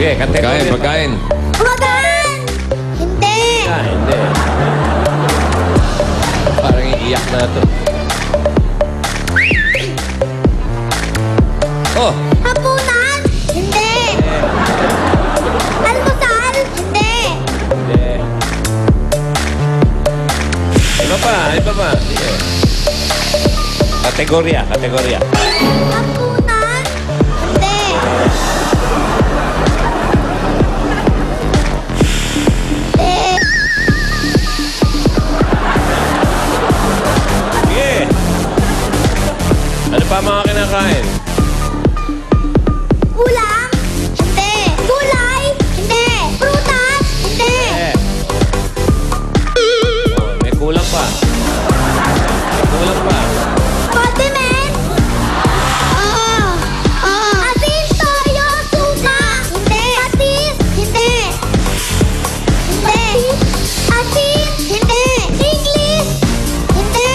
Sige, kategory. Pagkain, pagkain. Magaan! Hindi! Ah, hindi. Parang iiyak na ito. Oh! Hapunan? Hindi! Almusal? Hindi! Hindi. Iba pa, iba pa. Sige. Kategorya, kategorya. Hapunan? Hindi! Hindi! Sige. Ano pa mga kinakain? Ulam? Hindi! Gulay? Hindi! Prutas? Hindi! Eh. Oh, may kulang pa. May kulang pa. Condiment? Oo! Oo! Asin, toyo, suka? Hindi! Patis? Hindi! Hindi! Asin? Hindi! English? Hindi!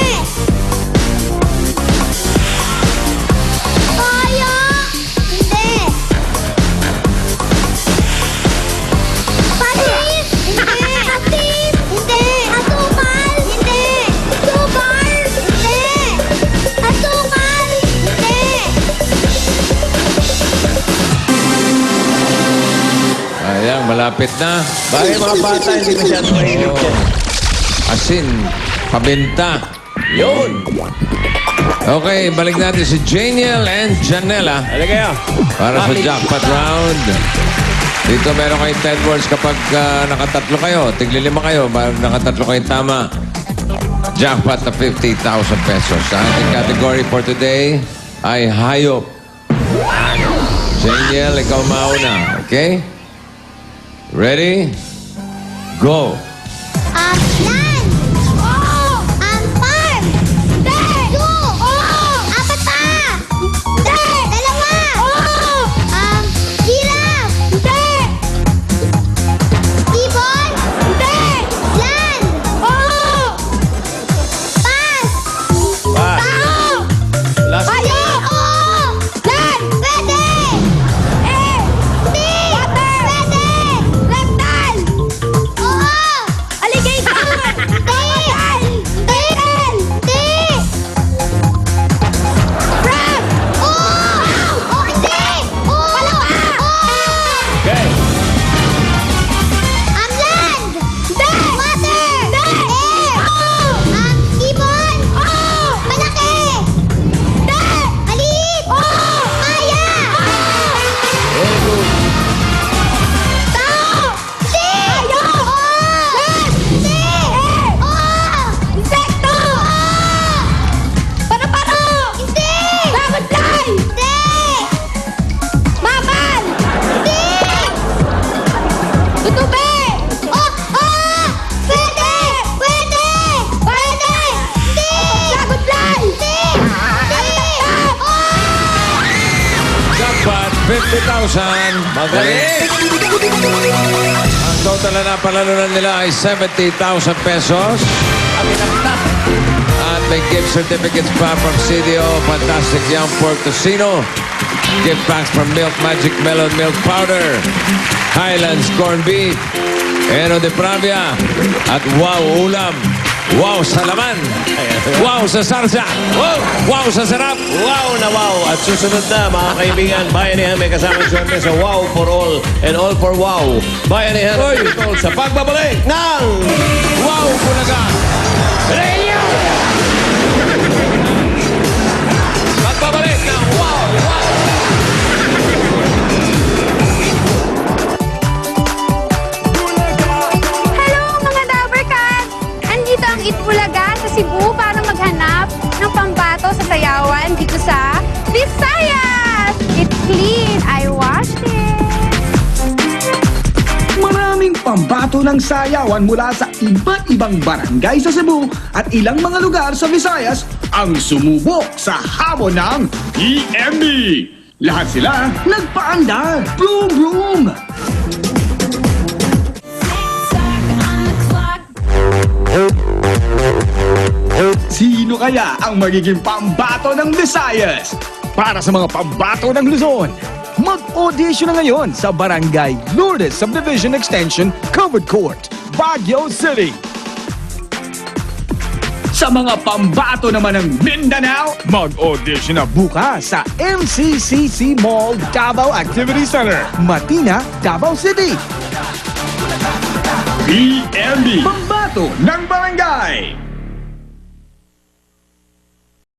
Toyo? Hindi! Patis? Hindi! Asin? Hindi! Asukal? Hindi! Sugar? Hindi! Asukal? Hindi! Ayan, malapit na. Bakit mga bata hindi masyado mahilig Oh. yan? Asin, pabenta. Yun! Okay, balik natin si Janiel and Janela Ano kayo? para sa College. jackpot round. Dito meron kayong 10 words kapag nakatatlo kayo. Tigli-5 kayo. Nakatatlo kayong tama. Jackpot na 50,000 pesos. Sa ating category for today ay hayop. Janiel, ikaw mauna. Okay? Ready? Go! Land! Oo! Farm! Hindi! Zoo! Oo! Apat pa! Hindi! Dalawa! Oo! Giraffe! Hindi! Ibon! Hindi! Land! Oo! Pass! Pass. Tao! Last. Hayop! Oo! Land! Pwede! Hindi! Water! Pwede! Reptile! Oo! Alligator! Hindi! Hindi! Crab! Oo! Oo! Hindi! Oo! Palaka! Oo! Okay. Land! Hindi! Water! Hindi! Air! Oo! Ibon! Oo! Malaki! Hindi! Maliit! Oo! Kaya! Oo! Very good. Tao! Hindi! Hayop! Land! Hindi! Oo! Insekto! Oo! Paru-paro! Hindi! Dragonfly! Hindi! Mamal! Hindi! Tutube! Oh! Oh! Pwede! Pwede! Pwede! Hindi! Dragonfly! Hindi! Hindi! Oh! Jackpot 50,000. Magaling! Ang total na napalalunan nila ay 70,000 pesos. At may gift certificates pa from CDO, Fantastic Young Pork Tocino. Gift packs from Milk Magic Melon Milk Powder, Highlands Corned Beef, Eno de Pravia, at Wow Ulam. Wow sa laman. Wow sa sarsa. Wow! Wow sa sarap. Wow na wow! At susunod na, mga kaibigan, Bayanihan may kasamang swerte sa Wow for All and All for Wow. Bayanihan Oy! sa pagbabalik ng Wow Bulaga. Radio! Pagbabalik ng Wow! Wow! Hello mga Dabarkad! Andito ang Itbulaga sa Cebu para maghanap ng pambato sa sayawan dito sa Visayas! It's clean, I washed it! Maraming pambato ng sayawan mula sa iba't ibang barangay sa Cebu at ilang mga lugar sa Visayas ang sumubok sa hamon ng EMB. Lahat sila nagpaandar. Broom, broom! Sino kaya ang magiging pambato ng Visayas? Para sa mga pambato ng Luzon, mag-audition na ngayon sa Barangay Lourdes Subdivision Extension Covered Court, Baguio City. Sa mga pambato naman ng Mindanao, mag-audition na bukas sa MCCC Mall Davao Activity Center, Matina, Davao City. PMB, pambato ng mga